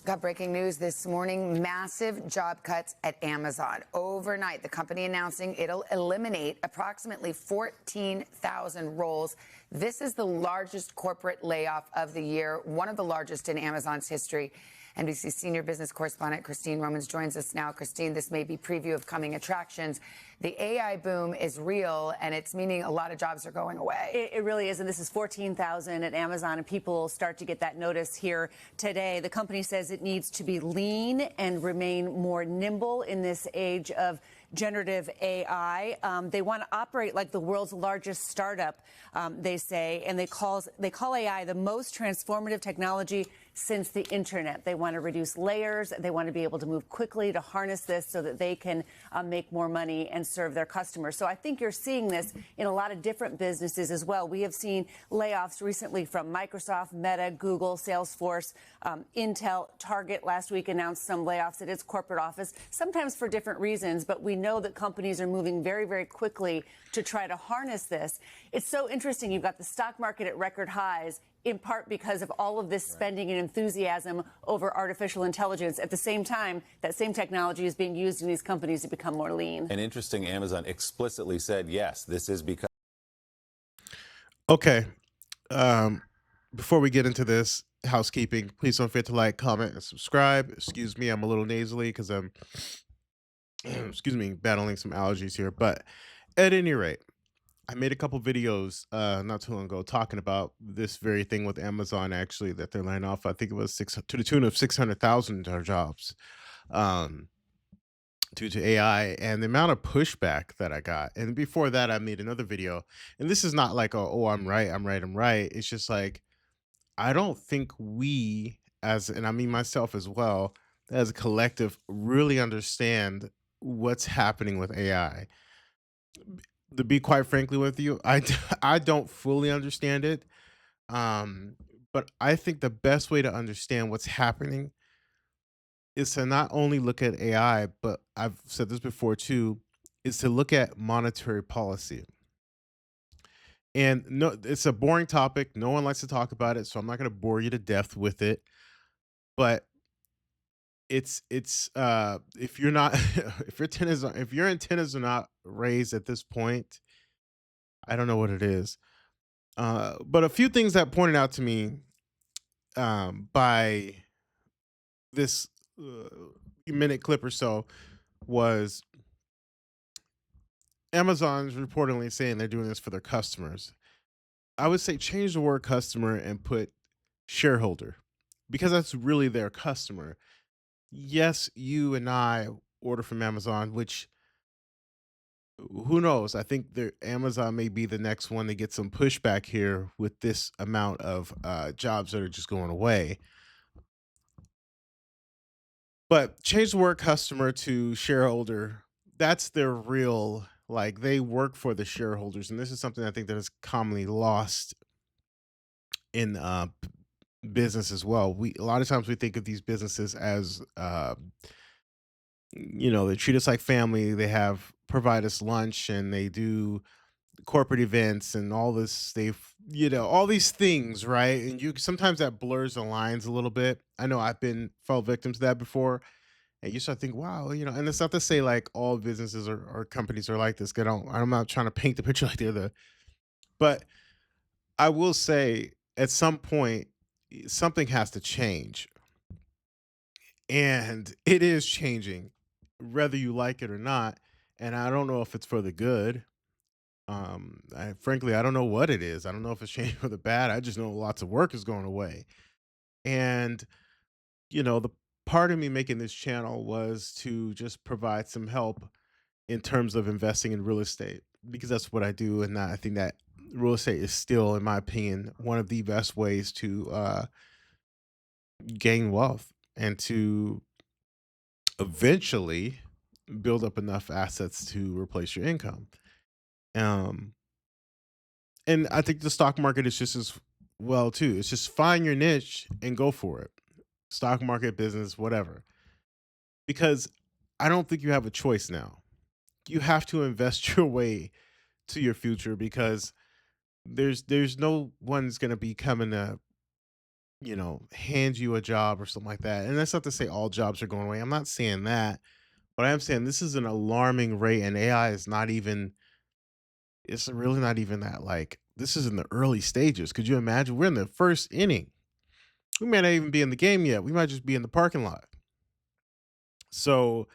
Got breaking news this morning. Massive job cuts at Amazon. Overnight, the company announcing it'll eliminate approximately 14,000 roles. This is the largest corporate layoff of the year, one of the largest in Amazon's history. NBC senior business correspondent Christine Romans joins us now. Christine, this may be preview of coming attractions. The AI boom is real, and it's meaning a lot of jobs are going away. It really is, and this is 14,000 at Amazon, and people will start to get that notice here today. The company says it needs to be lean and remain more nimble in this age of generative AI. They want to operate like the world's largest startup, they say, and they call AI the most transformative technology since the internet. They want to reduce layers. They want to be able to move quickly to harness this so that they can make more money and serve their customers. So I think you're seeing this in a lot of different businesses as well. We have seen layoffs recently from Microsoft, Meta, Google, Salesforce, Intel. Target last week announced some layoffs at its corporate office, sometimes for different reasons, but we know that companies are moving very, very quickly to try to harness this. It's so interesting. You've got the stock market at record highs, in part because of all of this spending and enthusiasm over artificial intelligence. At the same time, that same technology is being used in these companies to become more lean. And interesting, Amazon explicitly said, yes, this is because. Okay. Before we get into this, housekeeping, please don't forget to like, comment, and subscribe. Excuse me, I'm a little nasally because I'm, excuse me, battling some allergies here. But at any rate, I made a couple videos not too long ago talking about this very thing with Amazon, actually, that they're laying off. I think it was to the tune of 600,000 jobs due to AI, and the amount of pushback that I got. And before that, I made another video. And this is not like, oh, I'm right, I'm right, I'm right. It's just like, I don't think we, and I mean myself as well, as a collective, really understand what's happening with AI. To be quite frankly with you, I don't fully understand it. But I think the best way to understand what's happening is to not only look at AI, but I've said this before too, is to look at monetary policy. And no, it's a boring topic. No one likes to talk about it, so I'm not going to bore you to death with it. But it's if you're not if your antennas are not raised at this point, I don't know what it is. But a few things that pointed out to me by this minute clip or so was Amazon's reportedly saying they're doing this for their customers. I would say change the word customer and put shareholder, because that's really their customer. Yes, you and I order from Amazon, which who knows? I think Amazon may be the next one to get some pushback here with this amount of jobs that are just going away. But change the word customer to shareholder. That's their real, like, they work for the shareholders. And this is something I think that is commonly lost in business as well. A lot of times we think of these businesses as they treat us like family. They provide us lunch, and they do corporate events and all this. All these things, right? And you sometimes that blurs the lines a little bit. I know I've fell victim to that before. And you start thinking, wow, and it's not to say like all businesses or companies are like this. I'm not trying to paint the picture like but I will say at some point something has to change, and it is changing, whether you like it or not. And I don't know if it's for the good. Frankly, I don't know what it is. I don't know if it's changing for the bad. I just know lots of work is going away. And, the part of me making this channel was to just provide some help in terms of investing in real estate, because that's what I do. And I think that real estate is still, in my opinion, one of the best ways to gain wealth and to eventually build up enough assets to replace your income. Um, and I think the stock market is just as well too. It's just find your niche and go for it. Stock market, business, whatever. Because I don't think you have a choice now. You have to invest your way to your future, because there's no one's going to be coming to hand you a job or something like that. And that's not to say all jobs are going away. I'm not saying that, but I am saying this is an alarming rate, and AI is not even, it's really not even that, like, this is in the early stages. Could you imagine? We're in the first inning. We may not even be in the game yet. We might just be in the parking lot. So,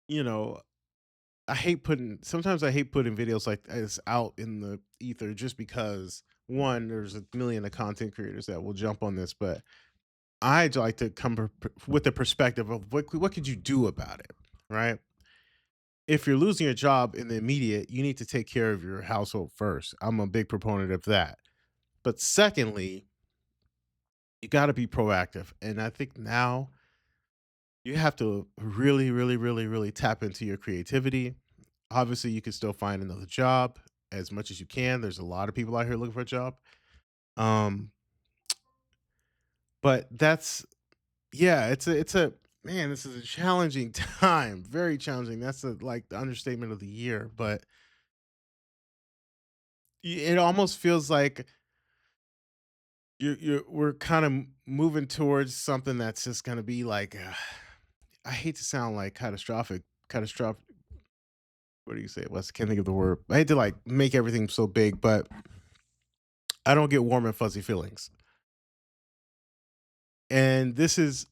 you know, sometimes I hate putting videos like this out in the ether just because one, there's a million of content creators that will jump on this, but I'd like to come with the perspective of what could you do about it, right? If you're losing your job in the immediate, you need to take care of your household first. I'm a big proponent of that. But secondly, you got to be proactive. And I think now you have to really, really, really, really tap into your creativity. Obviously, you can still find another job as much as you can. There's a lot of people out here looking for a job. Um, but that's yeah, it's a man, this is a challenging time, very challenging. That's like the understatement of the year. But it almost feels like we're kind of moving towards something that's just going to be like I hate to sound like catastrophic. What do you say? Wes? Can't think of the word. I hate to like make everything so big, but I don't get warm and fuzzy feelings. And this is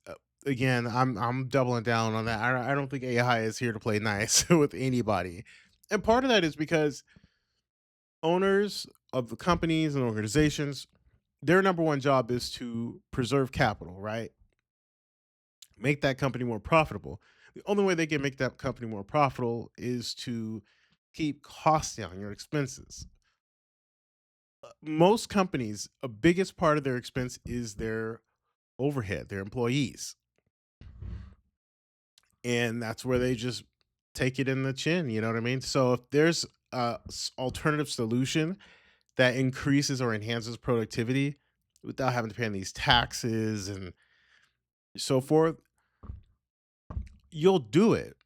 again, I'm doubling down on that. I don't think AI is here to play nice with anybody. And part of that is because owners of the companies and organizations, their number one job is to preserve capital, right? Make that company more profitable. The only way they can make that company more profitable is to keep costs down, your expenses. Most companies, a biggest part of their expense is their overhead, their employees. And that's where they just take it in the chin, you know what I mean? So if there's a alternative solution that increases or enhances productivity without having to pay these taxes and so forth, you'll do it.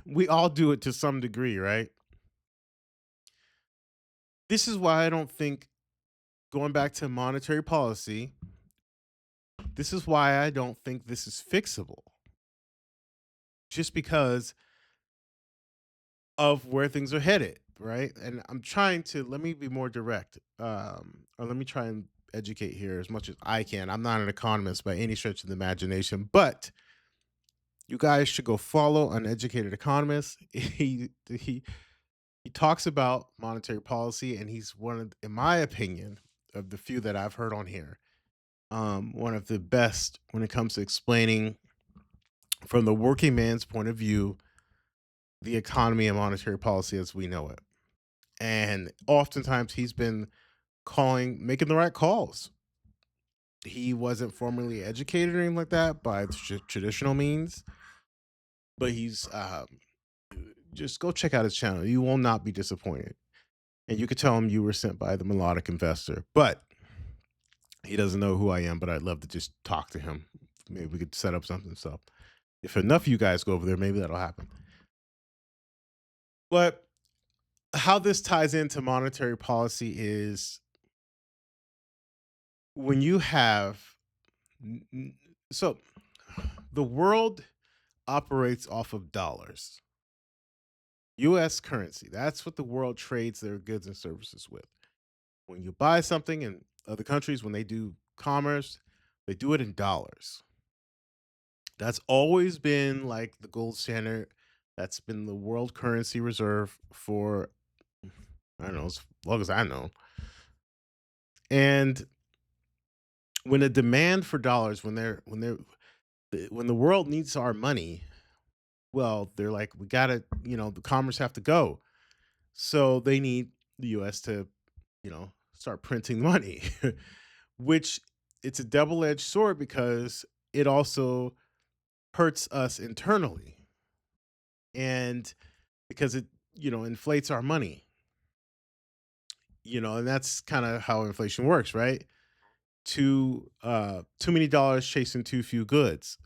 We all do it to some degree, right? This is why I don't think, going back to monetary policy, this is why I don't think this is fixable. Just because of where things are headed, right? And I'm trying to let me be more direct, or let me try and educate here as much as I can. I'm not an economist by any stretch of the imagination, but you guys should go follow an educated economist. He talks about monetary policy, and he's one of, in my opinion, of the few that I've heard on here, one of the best when it comes to explaining from the working man's point of view the economy and monetary policy as we know it. And oftentimes he's been making the right calls. He wasn't formally educated or anything like that by traditional means, but he's just go check out his channel. You will not be disappointed. And you could tell him you were sent by the Melodic Investor, but he doesn't know who I am, but I'd love to just talk to him. Maybe we could set up something. So if enough of you guys go over there, maybe that'll happen. But how this ties into monetary policy is when you have so the world operates off of dollars, US currency. That's what the world trades their goods and services with. When you buy something in other countries, when they do commerce, they do it in dollars. That's always been like the gold standard. That's been the world currency reserve for, I don't know, as long as I know. And when a demand for dollars, when the world needs our money, well, they're like, we gotta, the commerce have to go. So they need the US to, start printing money, which it's a double-edged sword because it also hurts us internally. And because it, inflates our money, and that's kind of how inflation works, right? Too many dollars chasing too few goods.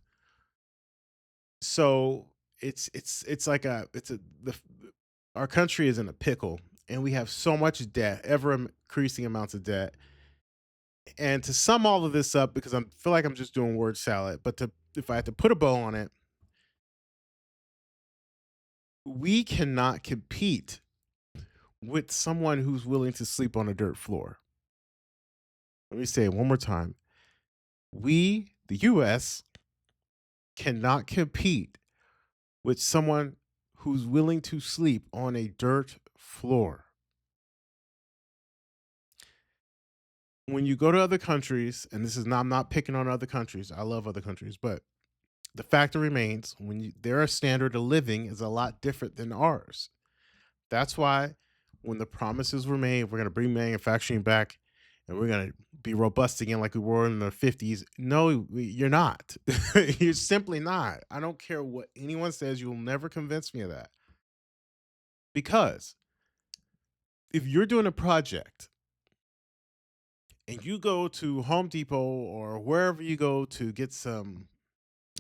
So it's like our country is in a pickle, and we have so much debt, ever increasing amounts of debt, And to sum all of this up, because I feel like I'm just doing word salad, but if I had to put a bow on it, we cannot compete with someone who's willing to sleep on a dirt floor. Let me say it one more time. We, the US, cannot compete with someone who's willing to sleep on a dirt floor. When you go to other countries, and this is not, I'm not picking on other countries. I love other countries, but the fact remains their standard of living is a lot different than ours. That's why when the promises were made, we're going to bring manufacturing back and we're going to be robust again like we were in the 50s. No, you're not. You're simply not. I don't care what anyone says. You'll never convince me of that. Because if you're doing a project and you go to Home Depot or wherever you go to get some,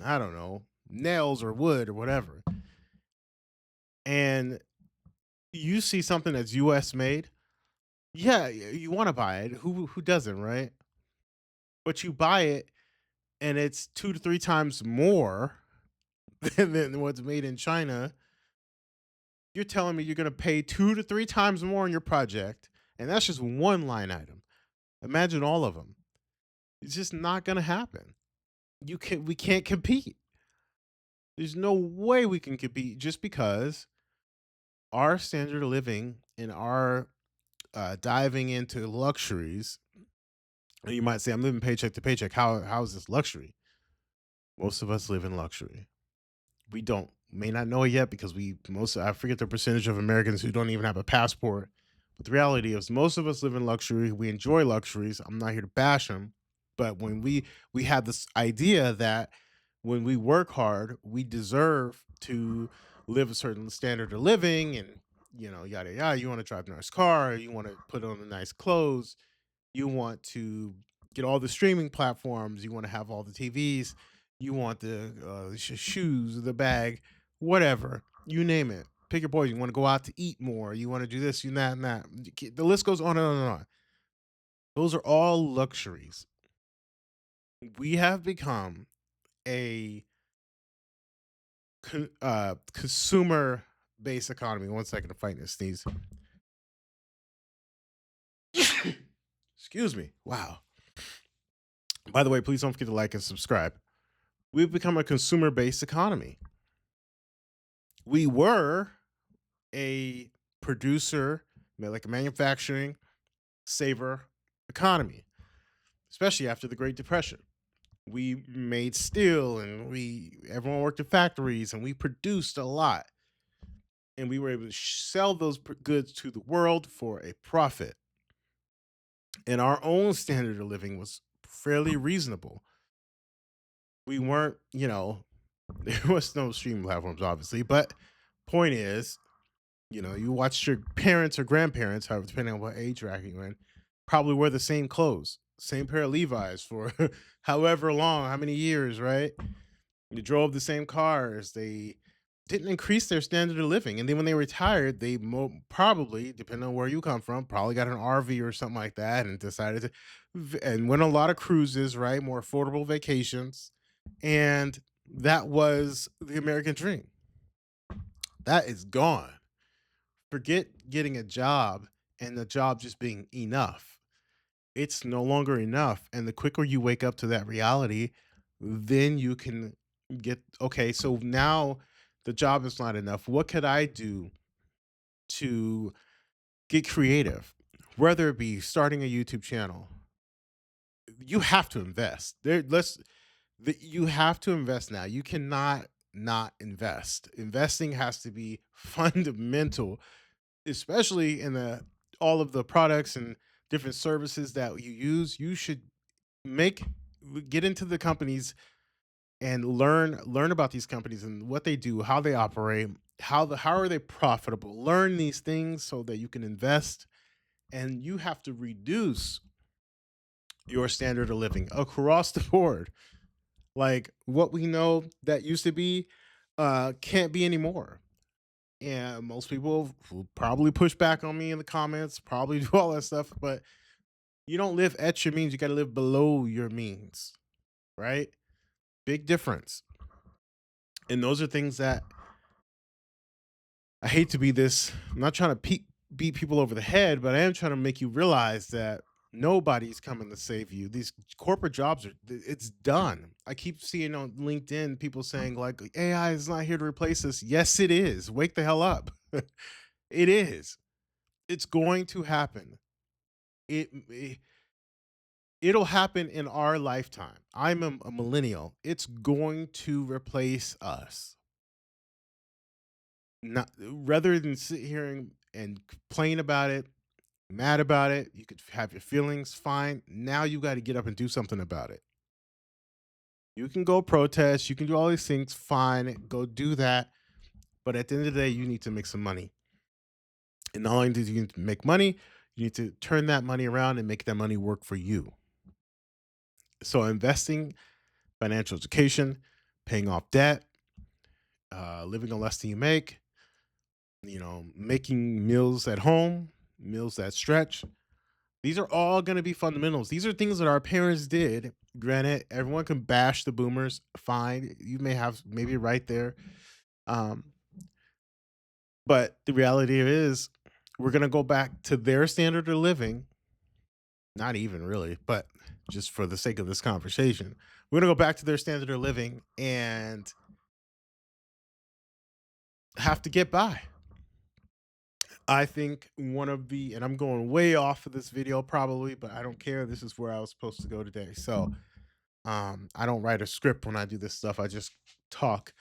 I don't know, nails or wood or whatever, and you see something that's US made, yeah, you want to buy it. Who doesn't, right? But you buy it and it's 2 to 3 times more than what's made in China. You're telling me you're going to pay 2 to 3 times more on your project, and that's just one line item. Imagine all of them. It's just not going to happen. We can't compete. There's no way we can compete just because our standard of living and our diving into luxuries. And you might say, I'm living paycheck to paycheck. How is this luxury? Most of us live in luxury. We don't may not know it yet because I forget the percentage of Americans who don't even have a passport. But the reality is most of us live in luxury. We enjoy luxuries. I'm not here to bash them. But when we have this idea that when we work hard, we deserve to live a certain standard of living and yada yada. You want to drive a nice car, you want to put on the nice clothes, you want to get all the streaming platforms, you want to have all the TVs, you want the shoes, the bag, whatever, you name it. Pick your poison. You want to go out to eat more, you want to do this, you that, and that. The list goes on and on and on. Those are all luxuries. We have become a consumer based economy. 1 second to fight this sneeze. Excuse me. Wow. By the way, please don't forget to like and subscribe. We've become a consumer based economy. We were a producer, like a manufacturing saver economy, especially after the Great Depression. We made steel and everyone worked in factories and we produced a lot. And we were able to sell those goods to the world for a profit. And our own standard of living was fairly reasonable. We weren't, there was no streaming platforms, obviously, but point is, you watched your parents or grandparents, however, depending on what age bracket you're in, probably wear the same clothes, same pair of Levi's for however long, how many years, right? They drove the same cars. They didn't increase their standard of living. And then when they retired, they probably, depending on where you come from, probably got an RV or something like that and decided to, and went on a lot of cruises, right? More affordable vacations. And that was the American dream. That is gone. Forget getting a job and the job just being enough. It's no longer enough. And the quicker you wake up to that reality, then you can okay, so now the job is not enough. What could I do to get creative? Whether it be starting a YouTube channel, you have to invest. You have to invest now. You cannot not invest. Investing has to be fundamental, especially in all of the products and different services that you use. You should get into the companies and learn about these companies and what they do, how they operate, how are they profitable. Learn these things so that you can invest, and you have to reduce your standard of living across the board. Like what we know that used to be can't be anymore. And most people will probably push back on me in the comments, probably do all that stuff, but You don't live at your means, you got to live below your means, right? Big difference. And those are things that I hate to be this. I'm not trying to beat people over the head, but I am trying to make you realize that nobody's coming to save you. These corporate jobs it's done. I keep seeing on LinkedIn people saying like AI is not here to replace us. Yes, it is. Wake the hell up. It is. It's going to happen. It it'll happen in our lifetime. I'm a millennial. It's going to replace us. Not rather than sit here and complain about it, mad about it. You could have your feelings, fine. Now you got to get up and do something about it. You can go protest, you can do all these things, fine. Go do that. But at the end of the day, you need to make some money. And not only do you need to make money, you need to turn that money around and make that money work for you. So investing, financial education, paying off debt, living on less than you make, making meals at home, meals that stretch. These are all going to be fundamentals. These are things that our parents did. Granted, everyone can bash the boomers. Fine. You may have maybe right there. Um, but the reality is we're going to go back to their standard of living. Not even really, but just for the sake of this conversation, we're going to go back to their standard of living and have to get by. I think and I'm going way off of this video probably, but I don't care. This is where I was supposed to go today. So I don't write a script when I do this stuff. I just talk.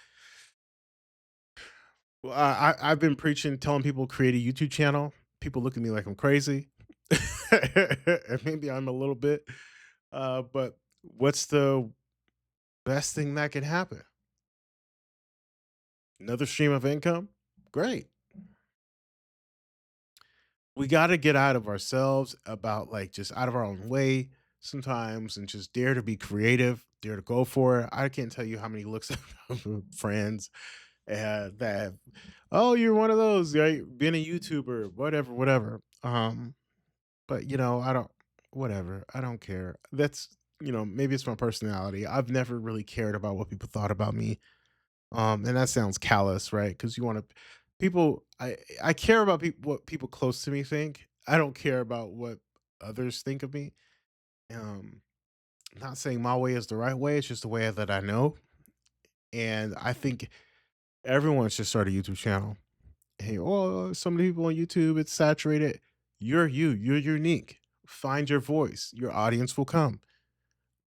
Well, I've been preaching, telling people create a YouTube channel. People look at me like I'm crazy. And maybe I'm a little bit. But what's the best thing that can happen? Another stream of income? Great. We got to get out of ourselves about like just out of our own way sometimes and just dare to be creative, dare to go for it. I can't tell you how many looks of friends that, oh, you're one of those, right? Being a YouTuber, whatever, whatever. But I don't, whatever. I don't care. That's, maybe it's my personality. I've never really cared about what people thought about me. And that sounds callous, right? Because you want to people. I care about people what people close to me think. I don't care about what others think of me. Um, not saying my way is the right way. It's just the way that I know, and I think everyone should start a YouTube channel. Hey, oh, some people on YouTube it's saturated. You're you. You're unique. Find your voice. Your audience will come.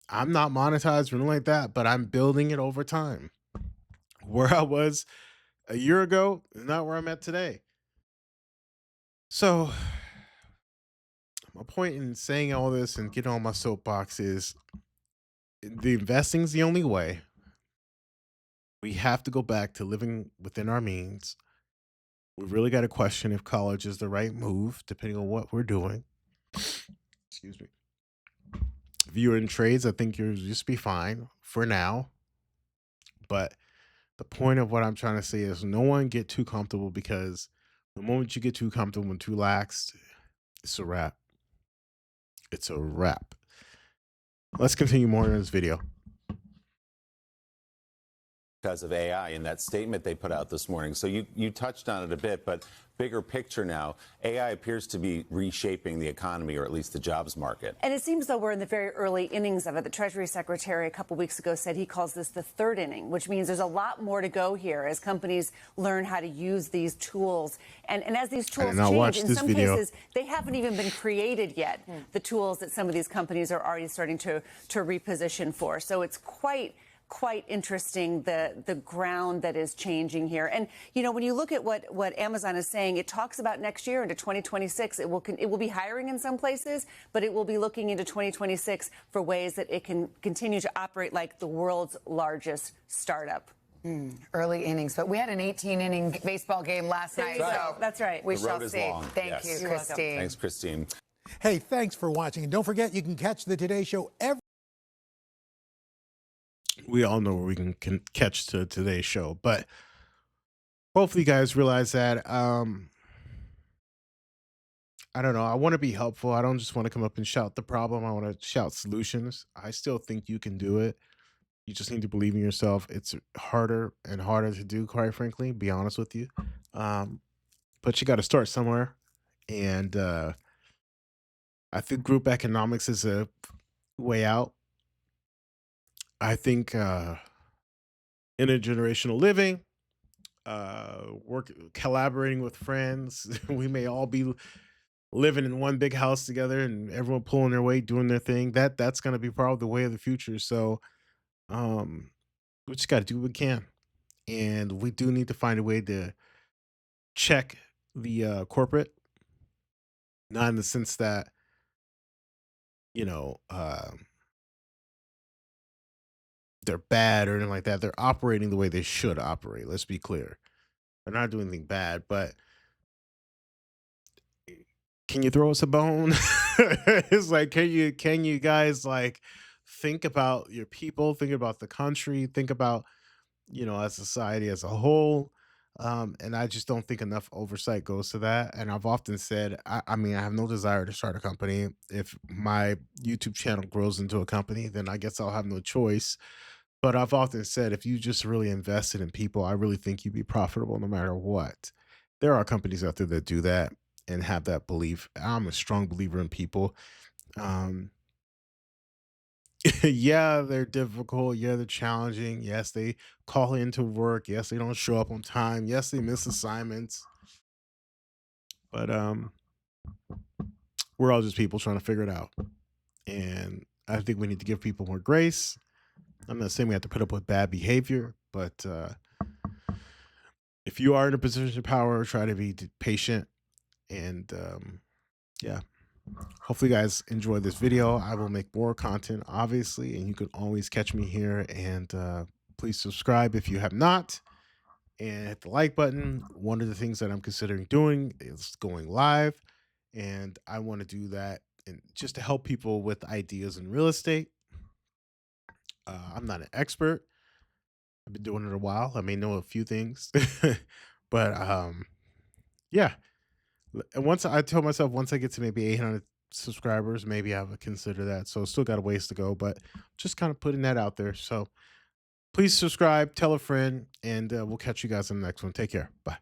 I'm not monetized or anything like that, but I'm building it over time. Where I was a year ago is not where I'm at today. So my point in saying all this and getting on my soapbox is the investing's the only way. We have to go back to living within our means. We really got to question if college is the right move, depending on what we're doing. Excuse me. If you're in trades, I think you'll just be fine for now. But the point of what I'm trying to say is no one get too comfortable because the moment you get too comfortable and too lax, it's a wrap. It's a wrap. Let's continue more in this video. Because of AI in that statement they put out this morning. So you touched on it a bit, but bigger picture now, AI appears to be reshaping the economy or at least the jobs market. And it seems though we're in the very early innings of it. The Treasury Secretary a couple weeks ago said he calls this the third inning, which means there's a lot more to go here as companies learn how to use these tools. And as these tools change, in some cases, they haven't even been created yet, the tools that some of these companies are already starting to reposition for. So it's quite interesting, the ground that is changing here. And, when you look at what Amazon is saying, it talks about next year into 2026. It will be hiring in some places, but it will be looking into 2026 for ways that it can continue to operate like the world's largest startup. Early innings, but we had an 18-inning baseball game last night. Right. So that's right. We The shall road is see. long. Thank Yes. you, Christine. Thanks, Christine. Hey, thanks for watching. And don't forget, you can catch the Today Show every We all know where we can catch to today's show, but hopefully you guys realize that I don't know. I want to be helpful. I don't just want to come up and shout the problem. I want to shout solutions. I still think you can do it. You just need to believe in yourself. It's harder and harder to do, quite frankly, be honest with you. Um, but you got to start somewhere. And I think group economics is a way out. I think intergenerational living, work, collaborating with friends. We may all be living in one big house together, and everyone pulling their weight, doing their thing. That's going to be probably the way of the future. So um, we just got to do what we can, and we do need to find a way to check the corporate, not in the sense that you know they're bad or anything like that. They're operating the way they should operate. Let's be clear. They're not doing anything bad, but can you throw us a bone? It's like, can you guys like think about your people, think about the country, think about a society as a whole. And I just don't think enough oversight goes to that. And I've often said, I mean, I have no desire to start a company. If my YouTube channel grows into a company, then I guess I'll have no choice. But I've often said, if you just really invested in people, I really think you'd be profitable no matter what. There are companies out there that do that and have that belief. I'm a strong believer in people. Um, yeah, they're difficult. Yeah, they're challenging. Yes, they call into work. Yes, they don't show up on time. Yes, they miss assignments. But we're all just people trying to figure it out. And I think we need to give people more grace. I'm not saying we have to put up with bad behavior, but if you are in a position of power, try to be patient. And yeah, hopefully you guys enjoy this video. I will make more content, obviously, and you can always catch me here. And please subscribe if you have not, and hit the like button. One of the things that I'm considering doing is going live, and I want to do that and just to help people with ideas in real estate. I'm not an expert. I've been doing it a while. I may know a few things, but yeah. And once I told myself, once I get to maybe 800 subscribers, maybe I would consider that. So still got a ways to go, but just kind of putting that out there. So please subscribe, tell a friend, and we'll catch you guys in the next one. Take care. Bye.